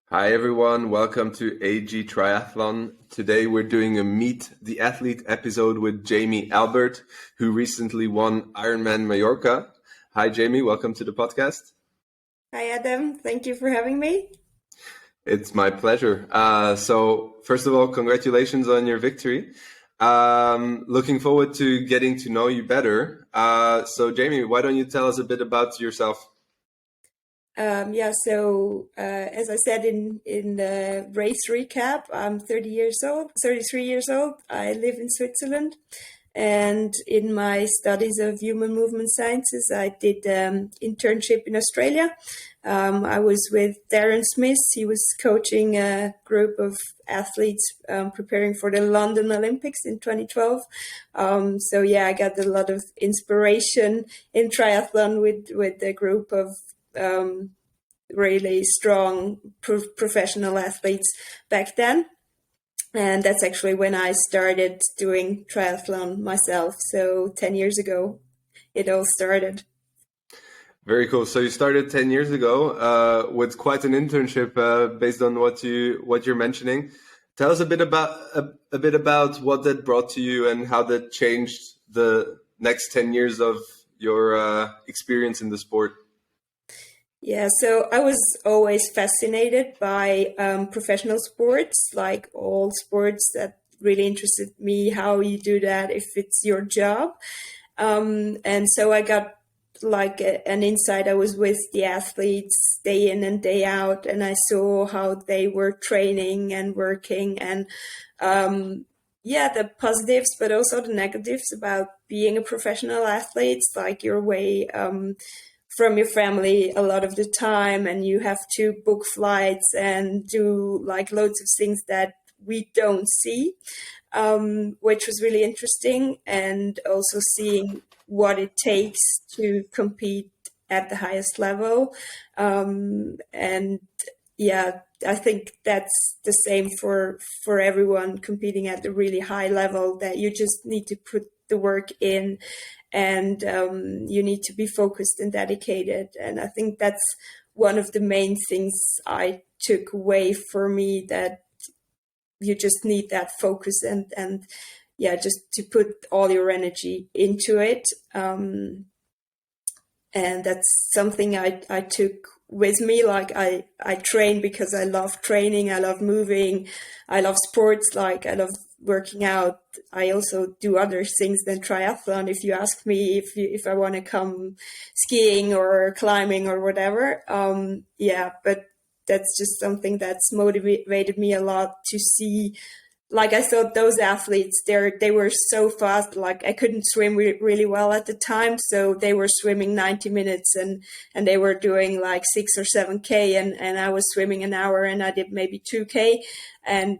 Hi everyone, welcome to AG Triathlon. Today we're doing a Meet the Athlete episode with Jamie Albert, who recently won Ironman Mallorca. Hi Jamie, welcome to the podcast. Hi, Adam. Thank you for having me. It's my pleasure. So first of all, congratulations on your victory. Looking forward to getting to know you better. So Jamie, why don't you tell us a bit about yourself? As I said in the race recap, I'm 30 years old, 33 years old. I live in Switzerland, and in my studies of human movement sciences, I did internship in Australia. I was with Darren Smith. He was coaching a group of athletes preparing for the London Olympics in 2012. I got a lot of inspiration in triathlon with a group of really strong professional athletes back then. And that's actually when I started doing triathlon myself. So 10 years ago, it all started. Very cool. So you started 10 years ago with quite an internship based on what you're mentioning. Tell us a bit about what that brought to you and how that changed the next 10 years of your experience in the sport. Yeah, so I was always fascinated by professional sports, like all sports that really interested me, how you do that if it's your job. And so I got like an insight. I was with the athletes day in and day out, and I saw how they were training and working, and the positives, but also the negatives about being a professional athlete. It's like you're away from your family a lot of the time, and you have to book flights and do like loads of things that we don't see, which was really interesting, and also seeing what it takes to compete at the highest level. And yeah, I think that's the same for everyone competing at the really high level, that you just need to put the work in, and you need to be focused and dedicated. And I think that's one of the main things I took away for me, that you just need that focus, and yeah, just to put all your energy into it. And that's something I took with me. Like I train because I love training, I love moving, I love sports, like I love working out. I also do other things than triathlon. If you ask me if I want to come skiing or climbing or whatever, but that's just something that's motivated me a lot to see. Like I thought those athletes, they were so fast. Like I couldn't swim really well at the time, so they were swimming 90 minutes, and they were doing like 6 or 7K, and I was swimming an hour, and I did maybe 2K. And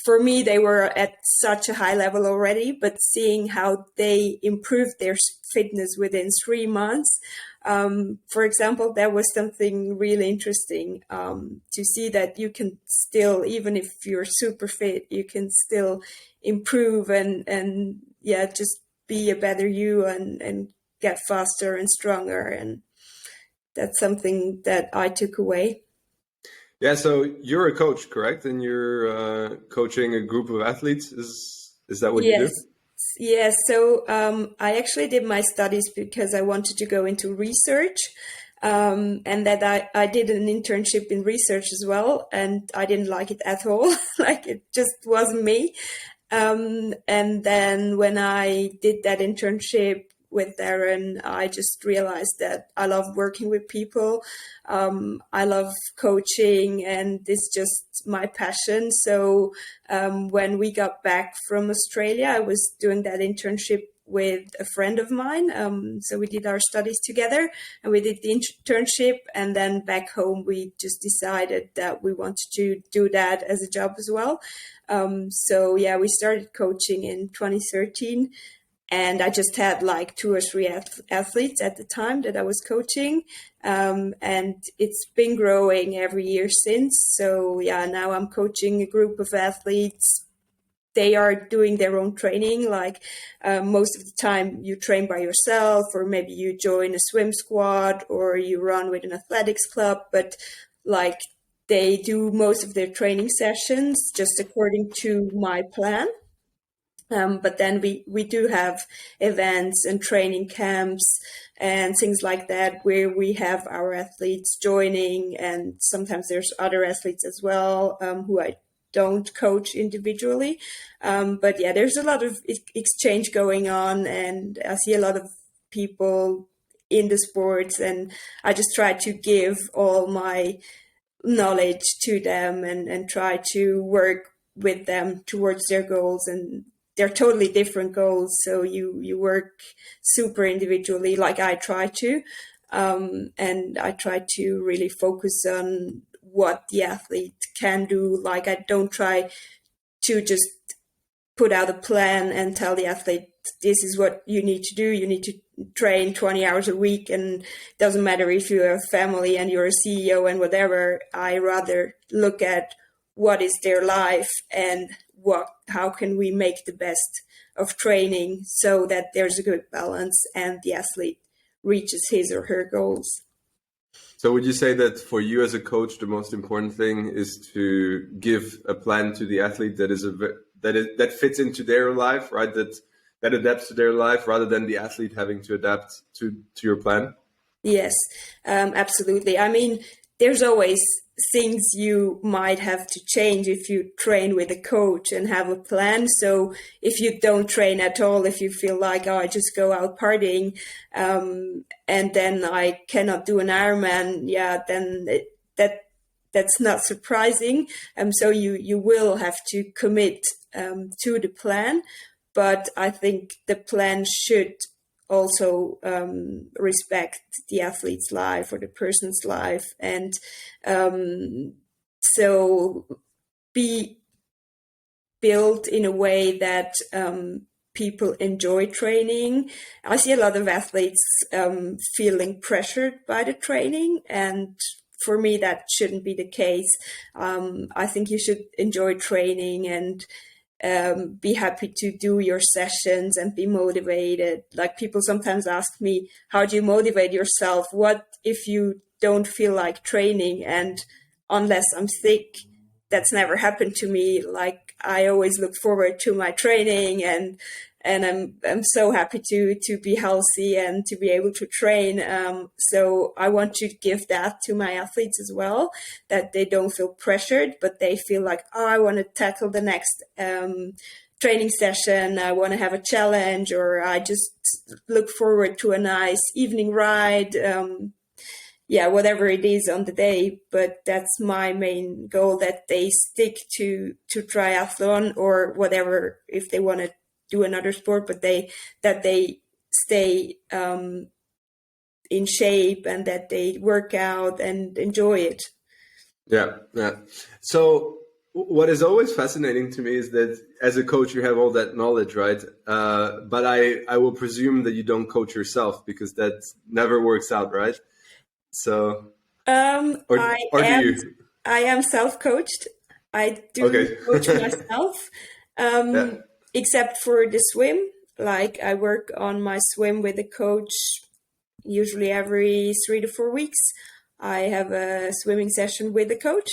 for me, they were at such a high level already, but seeing how they improved their fitness within 3 months, for example, that was something really interesting, to see that you can still, even if you're super fit, you can still improve, and yeah, just be a better you, and get faster and stronger. And that's something that I took away. Yeah, so you're a coach, correct? And you're coaching a group of athletes. Is that what you Yes. do? Yes. So I actually did my studies because I wanted to go into research. And that I did an internship in research as well, and I didn't like it at all. Like it just wasn't me. And then when I did that internship with Darren, I just realized that I love working with people. I love coaching, and it's just my passion. So when we got back from Australia, I was doing that internship with a friend of mine. So we did our studies together, and we did the internship. And then back home, we just decided that we wanted to do that as a job as well. We started coaching in 2013, and I just had like two or three athletes at the time that I was coaching. And it's been growing every year since. So yeah, now I'm coaching a group of athletes. They are doing their own training. Like most of the time you train by yourself, or maybe you join a swim squad, or you run with an athletics club. But like they do most of their training sessions just according to my plan. But then we do have events and training camps and things like that where we have our athletes joining, and sometimes there's other athletes as well who I don't coach individually. But yeah, there's a lot of exchange going on, and I see a lot of people in the sports, and I just try to give all my knowledge to them and try to work with them towards their goals. And they're totally different goals, so you work super individually, like I try to, and I try to really focus on what the athlete can do. Like, I don't try to just put out a plan and tell the athlete, this is what you need to do. You need to train 20 hours a week, and it doesn't matter if you have a family and you're a CEO and whatever. I rather look at what is their life and how can we make the best of training so that there's a good balance and the athlete reaches his or her goals. So would you say that for you as a coach, the most important thing is to give a plan to the athlete that fits into their life, right? That adapts to their life, rather than the athlete having to adapt to your plan? Yes, absolutely. I mean, there's always things you might have to change if you train with a coach and have a plan. So if you don't train at all, if you feel like, oh, I just go out partying, and then I cannot do an Ironman, yeah, then that's not surprising. So you will have to commit to the plan, but I think the plan should also respect the athlete's life or the person's life, and so be built in a way that people enjoy training. I see a lot of athletes feeling pressured by the training, and for me that shouldn't be the case. I think you should enjoy training and be happy to do your sessions and be motivated. Like, people sometimes ask me, how do you motivate yourself? What if you don't feel like training? And unless I'm sick, that's never happened to me. Like, I always look forward to my training, and I'm so happy to be healthy and to be able to train. So I want to give that to my athletes as well, that they don't feel pressured, but they feel like, oh, I want to tackle the next training session. I want to have a challenge, or I just look forward to a nice evening ride. Yeah, whatever it is on the day, but that's my main goal, that they stick to triathlon or whatever, if they want to do another sport, but that they stay in shape and that they work out and enjoy it. Yeah. So what is always fascinating to me is that as a coach, you have all that knowledge, right? But I will presume that you don't coach yourself, because that never works out, right? So, or do you? I am self-coached. I do coach myself. Yeah. Except for the swim. Like, I work on my swim with a coach usually every 3 to 4 weeks. I have a swimming session with a coach.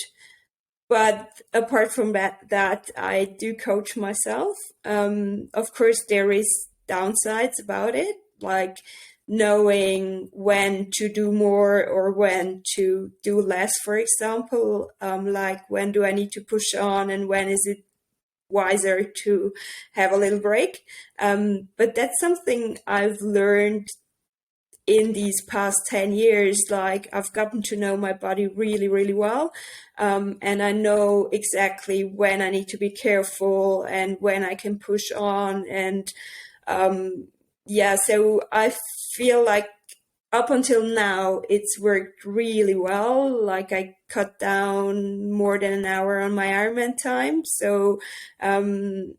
But apart from that I do coach myself. Of course, there is downsides about it, like knowing when to do more or when to do less, for example. Like, when do I need to push on and when is it wiser to have a little break. But that's something I've learned in these past 10 years. Like, I've gotten to know my body really, really well. And I know exactly when I need to be careful and when I can push on. And so I feel like up until now, it's worked really well. Like, I cut down more than an hour on my Ironman time. So, I'm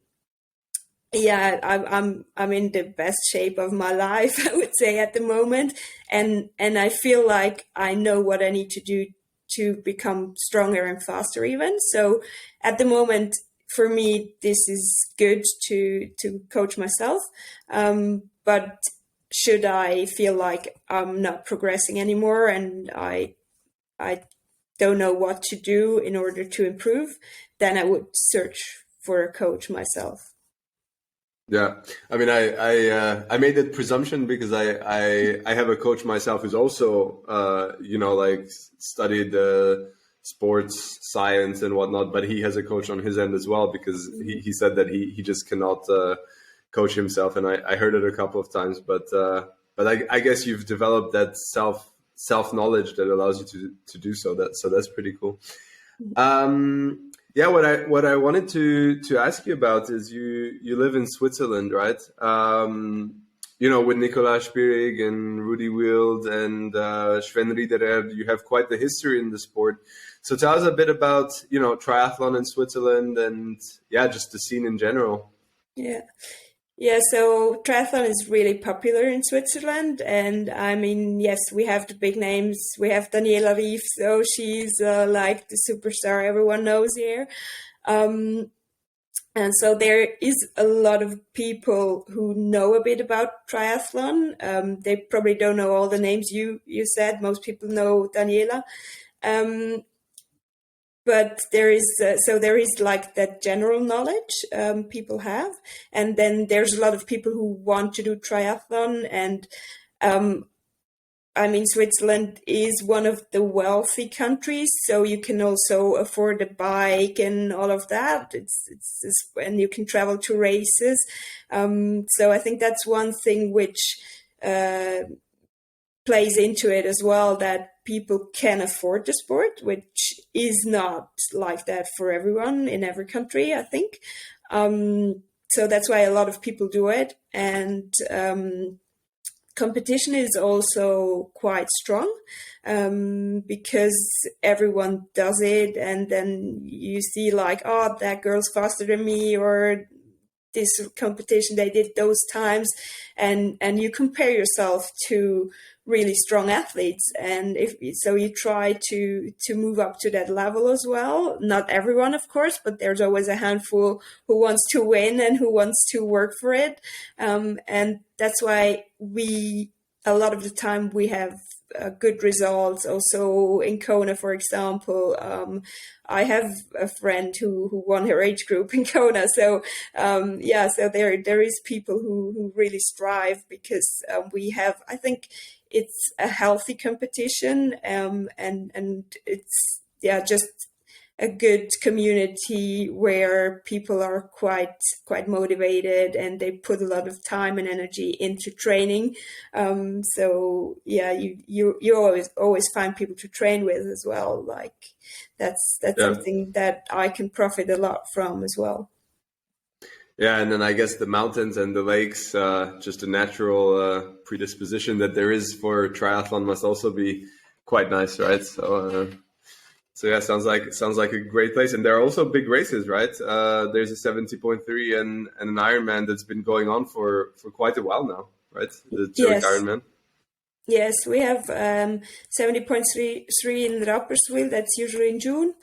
in the best shape of my life, I would say, at the moment. And I feel like I know what I need to do to become stronger and faster even. So at the moment, for me, this is good to coach myself. But should I feel like I'm not progressing anymore and I don't know what to do in order to improve, then I would search for a coach myself. Yeah, I mean, I made that presumption because I have a coach myself who's also like studied sports science and whatnot, but he has a coach on his end as well because he said that he just cannot coach himself, and I heard it a couple of times, but I guess you've developed that self knowledge that allows you to do so. That's pretty cool. Yeah, what I wanted to ask you about is you live in Switzerland, right? With Nicolas Spirig and Rudy Wild and Sven Riederer, you have quite the history in the sport. So tell us a bit about triathlon in Switzerland and just the scene in general. Yeah, so triathlon is really popular in Switzerland, and I mean, yes, we have the big names. We have Daniela Rief, so she's like the superstar everyone knows here. And so there is a lot of people who know a bit about triathlon. They probably don't know all the names you said. Most people know Daniela. But there is like that general knowledge people have, and then there's a lot of people who want to do triathlon, and I mean, Switzerland is one of the wealthy countries, so you can also afford a bike and all of that. It's and you can travel to races. So I think that's one thing which plays into it as well, that people can afford the sport, which is not like that for everyone in every country, I think. So that's why a lot of people do it. And competition is also quite strong because everyone does it. And then you see like, oh, that girl's faster than me, or this competition, they did those times. And you compare yourself to really strong athletes, and so you try to move up to that level as well. Not everyone, of course, but there's always a handful who wants to win and who wants to work for it, and that's why a lot of the time we have good results. Also in Kona, for example, I have a friend who won her age group in Kona. So so there is people who really strive because we have, I think, it's a healthy competition, and it's just a good community where people are quite motivated and they put a lot of time and energy into training. So you always find people to train with as well. Like that's something that I can profit a lot from as well. Yeah, and then I guess the mountains and the lakes, just a natural predisposition that there is for triathlon must also be quite nice, right? So yeah, sounds like a great place. And there are also big races, right? There's a 70.3 and an Ironman that's been going on for quite a while now, right? The Zurich Ironman. Yes, we have 70.3 in Rapperswil. That's usually in June.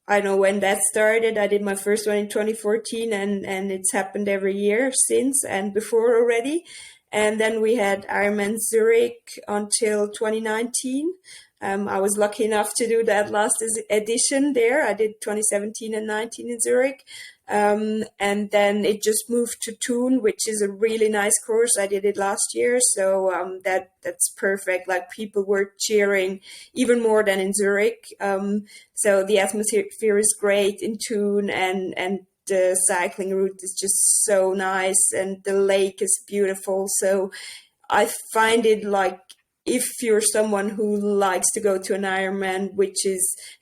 I know when that started. I did my first one in 2014, and it's happened every year since and before already. And then we had Ironman Zurich until 2019. I was lucky enough to do that last edition there. I did 2017 and 19 in Zurich. And then it just moved to Thun, which is a really nice course. I did it last year. So that's perfect. Like people were cheering even more than in Zurich. So the atmosphere is great in Thun, and the cycling route is just so nice, and the lake is beautiful. So I find it like, if you're someone who likes to go to an Ironman, which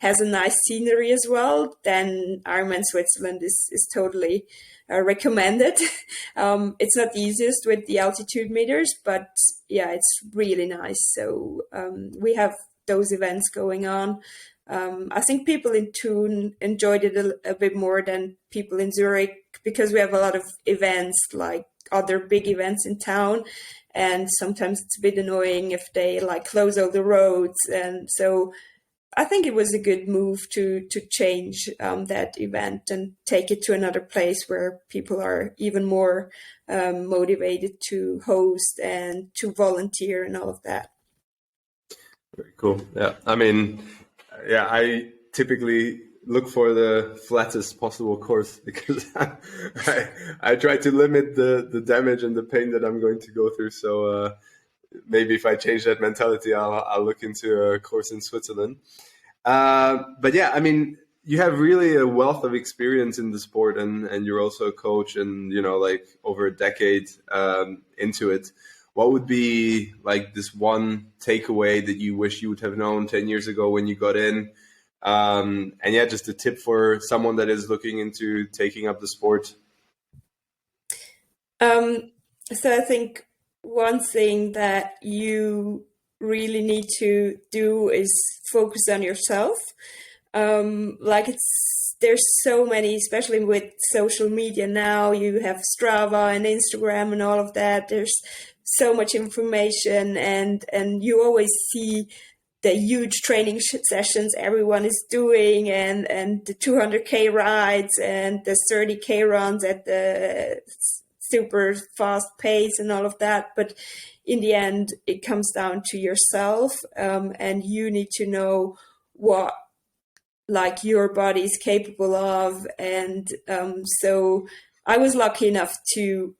has a nice scenery as well, then Ironman Switzerland is totally recommended. It's not the easiest with the altitude meters, but yeah, it's really nice. So we have those events going on. I think people in Thun enjoyed it a bit more than people in Zurich, because we have a lot of events, like other big events in town. And sometimes it's a bit annoying if they like close all the roads. And so I think it was a good move to change that event and take it to another place where people are even more motivated to host and to volunteer and all of that. Very cool. Yeah, I mean, yeah, I typically look for the flattest possible course because I try to limit the damage and the pain that I'm going to go through. So maybe if I change that mentality, I'll look into a course in Switzerland. But yeah, I mean, you have really a wealth of experience in the sport, and you're also a coach, and like over a decade into it. What would be like this one takeaway that you wish you would have known 10 years ago when you got in? And yeah, just a tip for someone that is looking into taking up the sport. So I think one thing that you really need to do is focus on yourself. There's so many, especially with social media now, you have Strava and Instagram and all of that. There's so much information, and you always see the huge training sessions everyone is doing, and the 200K rides and the 30K runs at the super fast pace and all of that. But in the end, it comes down to yourself, and you need to know what like your body is capable of. And so I was lucky enough to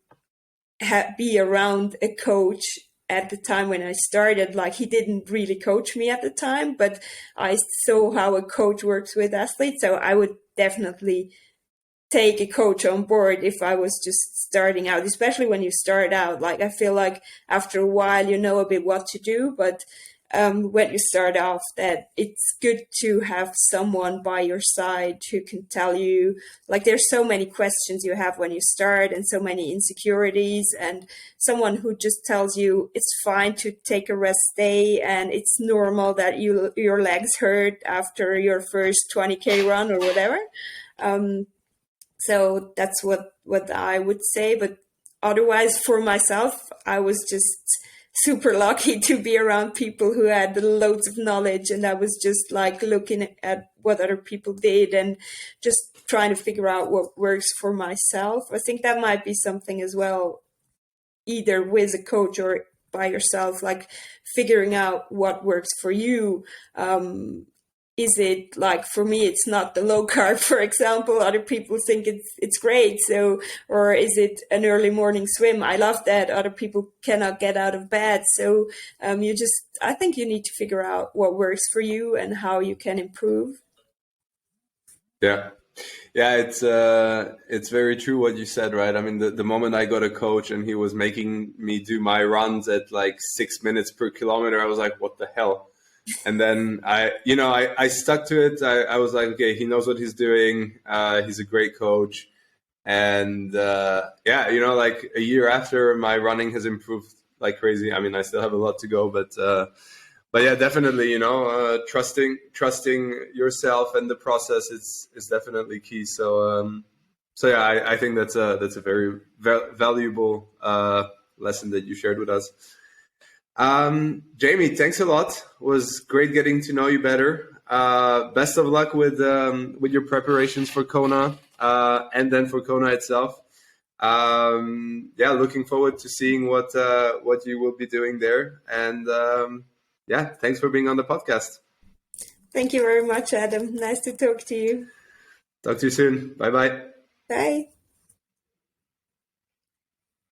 be around a coach at the time when I started. Like, he didn't really coach me at the time, but I saw how a coach works with athletes. So I would definitely take a coach on board if I was just starting out, especially when you start out. Like, I feel like after a while, you know a bit what to do, but when you start off, that it's good to have someone by your side who can tell you, like, there's so many questions you have when you start and so many insecurities, and someone who just tells you it's fine to take a rest day and it's normal that your legs hurt after your first 20K run or whatever. So that's what I would say. But otherwise, for myself, I was just super lucky to be around people who had loads of knowledge, and I was just like looking at what other people did and just trying to figure out what works for myself. I think that might be something as well, either with a coach or by yourself, like figuring out what works for you. Is it like, for me, it's not the low carb, for example. Other people think it's great. So, or is it an early morning swim? I love that. Other people cannot get out of bed. So I think you need to figure out what works for you and how you can improve. Yeah. Yeah, it's very true what you said, right? I mean, the moment I got a coach and he was making me do my runs at like 6 minutes per kilometer, I was like, what the hell? And then I stuck to it. I was like, okay, he knows what he's doing. He's a great coach. And like a year after, my running has improved like crazy. I mean, I still have a lot to go, but yeah, definitely, trusting yourself and the process is definitely key. So yeah, I think that's a very valuable lesson that you shared with us. Jamie, thanks a lot. It was great getting to know you better. Best of luck with your preparations for Kona, and then for Kona itself. Looking forward to seeing what you will be doing there. And thanks for being on the podcast. Thank you very much, Adam. Nice to talk to you. Talk to you soon. Bye-bye. Bye.